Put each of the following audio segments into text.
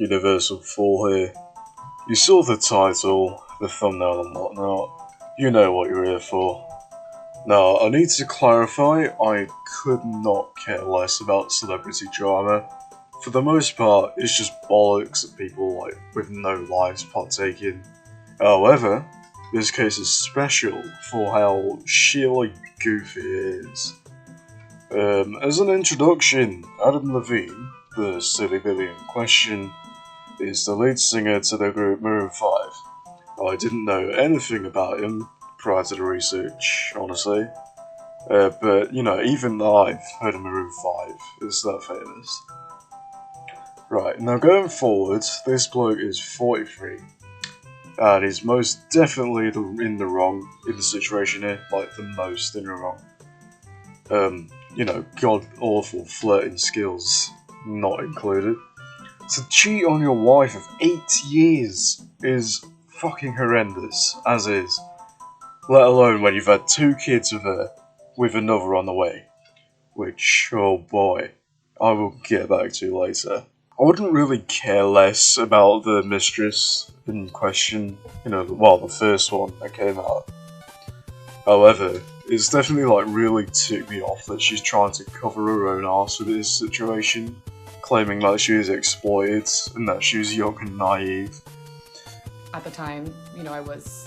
Universal 4 here. You saw the title, the thumbnail and whatnot. You know what you're here for. Now, I need to clarify, I could not care less about celebrity drama. For the most part, it's just bollocks that people with no lives partake in. However, this case is special for how sheerly goofy it is. As an introduction, Adam Levine, the silly Billy in question, is the lead singer to the group Maroon 5. I didn't know anything about him prior to the research, honestly. But, you know, even I've heard of Maroon 5, it's that famous. Right, now going forward, this bloke is 43. And he's most definitely in the wrong in the situation here, like the most in the wrong. You know, god-awful flirting skills not included. To cheat on your wife of 8 years is fucking horrendous, as is. Let alone when you've had 2 kids with her, with another on the way. Which, oh boy, I will get back to later. I wouldn't really care less about the mistress in question, you know, well, the first one that came out. However, it's definitely really ticked me off that she's trying to cover her own arse with this situation, claiming that she was exploited and that she was young and naive. At the time, you know, I was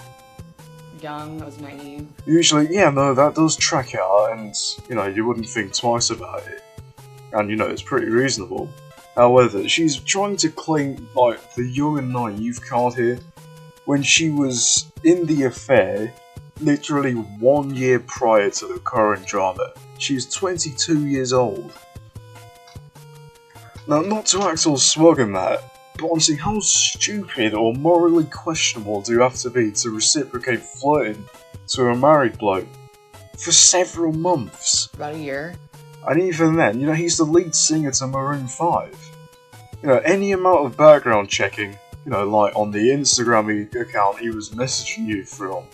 young, I was naive. Usually, yeah, no, that does track out, and, you know, you wouldn't think twice about it. And, you know, it's pretty reasonable. However, she's trying to claim, the young and naive card here, when she was in the affair literally 1 year prior to the current drama. She's 22 years old. Now, not to act all smug in that, but honestly, how stupid or morally questionable do you have to be to reciprocate flirting to a married bloke for several months? About a year. And even then, you know, he's the lead singer to Maroon 5. You know, any amount of background checking, you know, like on the Instagram account he was messaging you from,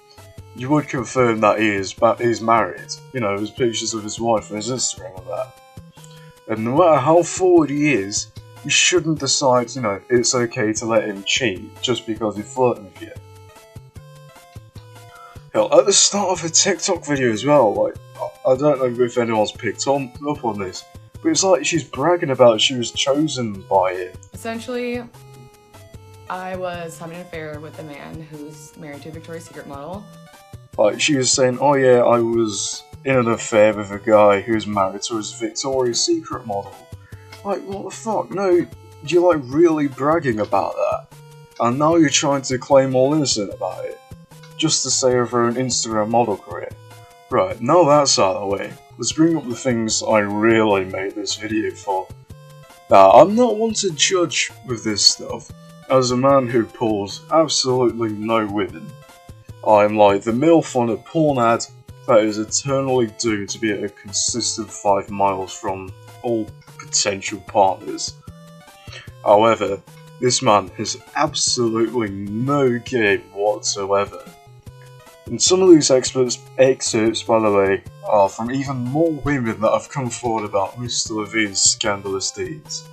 you would confirm that he is married. You know, there's pictures of his wife on his Instagram and that. And no matter how forward he is, you shouldn't decide, you know, it's okay to let him cheat just because he's flirting with you. Hell, at the start of her TikTok video as well, I don't know if anyone's picked up on this, but it's like she's bragging about she was chosen by him. Essentially, I was having an affair with a man who's married to a Victoria's Secret model. She was saying, oh yeah, I was in an affair with a guy who's married to his Victoria's Secret model. What the fuck? No, you're really bragging about that. And now you're trying to claim all innocent about it. Just to save her own Instagram model career. Right, now that's out of the way, let's bring up the things I really made this video for. Now, I'm not one to judge with this stuff, as a man who pulls absolutely no women. I'm like the MILF on a porn ad that is eternally doomed to be at a consistent 5 miles from all potential partners. However, this man has absolutely no game whatsoever. And some of these excerpts, by the way, are from even more women that have come forward about Mr. Levine's scandalous deeds.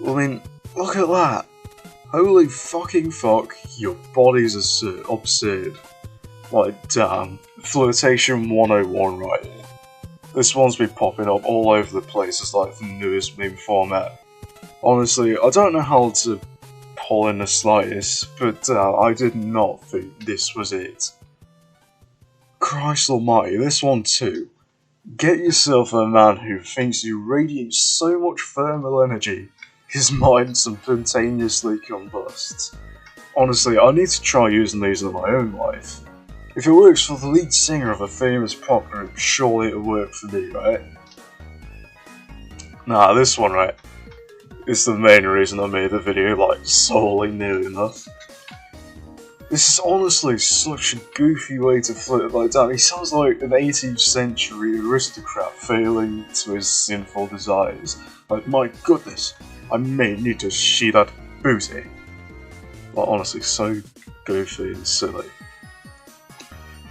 I mean, look at that. Holy fucking fuck, your body's absurd. Damn, flirtation 101 right here. This one's been popping up all over the place as the newest meme format. Honestly, I don't know how to pull in the slightest, but I did not think this was it. Christ almighty, this one too. Get yourself a man who thinks you radiate so much thermal energy, his mind spontaneously combusts. Honestly, I need to try using these in my own life. If it works for the lead singer of a famous pop group, surely it'll work for me, right? Nah, this one, right? It's the main reason I made the video, solely nearly enough. This is honestly such a goofy way to flirt damn, he sounds like an 18th century aristocrat failing to his sinful desires. My goodness, I may need to see that booty. Honestly, so goofy and silly.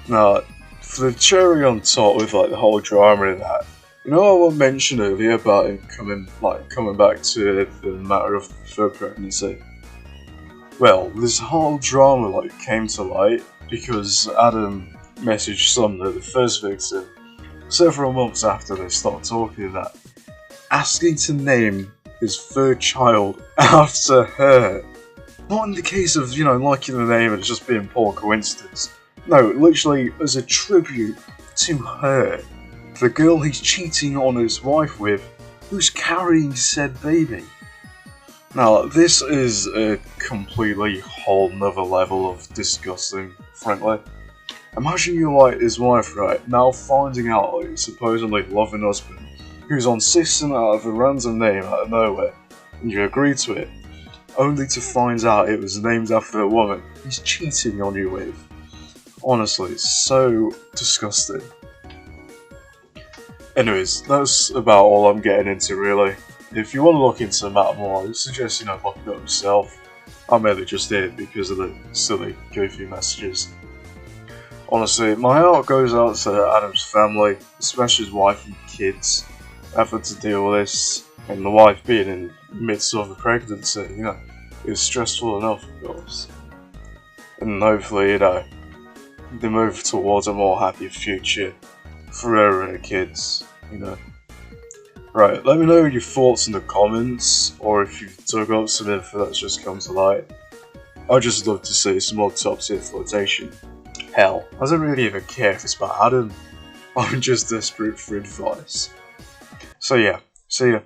Now, for the cherry on top with the whole drama and that, You know what I mentioned earlier about him coming back to the matter of her pregnancy? Well, this whole drama came to light because Adam messaged Sumner, the first victim, several months after they stopped talking, that asking to name his third child after her. Not in the case of, liking the name and just being poor coincidence. No, literally as a tribute to her. The girl he's cheating on his wife with, who's carrying said baby. Now, this is a completely whole nother level of disgusting, frankly. Imagine you're his wife, right, now finding out your supposedly loving husband, who's insisting out of a random name out of nowhere, and you agree to it, only to find out it was named after a woman he's cheating on you with. Honestly, it's so disgusting. Anyways, that's about all I'm getting into, really. If you want to look into the matter more, I suggest look it up yourself. I mainly just did because of the silly, goofy messages. Honestly, my heart goes out to Adam's family, especially his wife and kids, having to deal with this, and the wife being in the midst of a pregnancy, it's stressful enough, of course. And hopefully, they move towards a more happy future for her and her kids, Right, let me know your thoughts in the comments, or if you've dug up some info that's just come to light. I'd just love to see some more top tier flotation. Hell, I don't really even care if it's about Adam. I'm just desperate for advice. So yeah, see ya.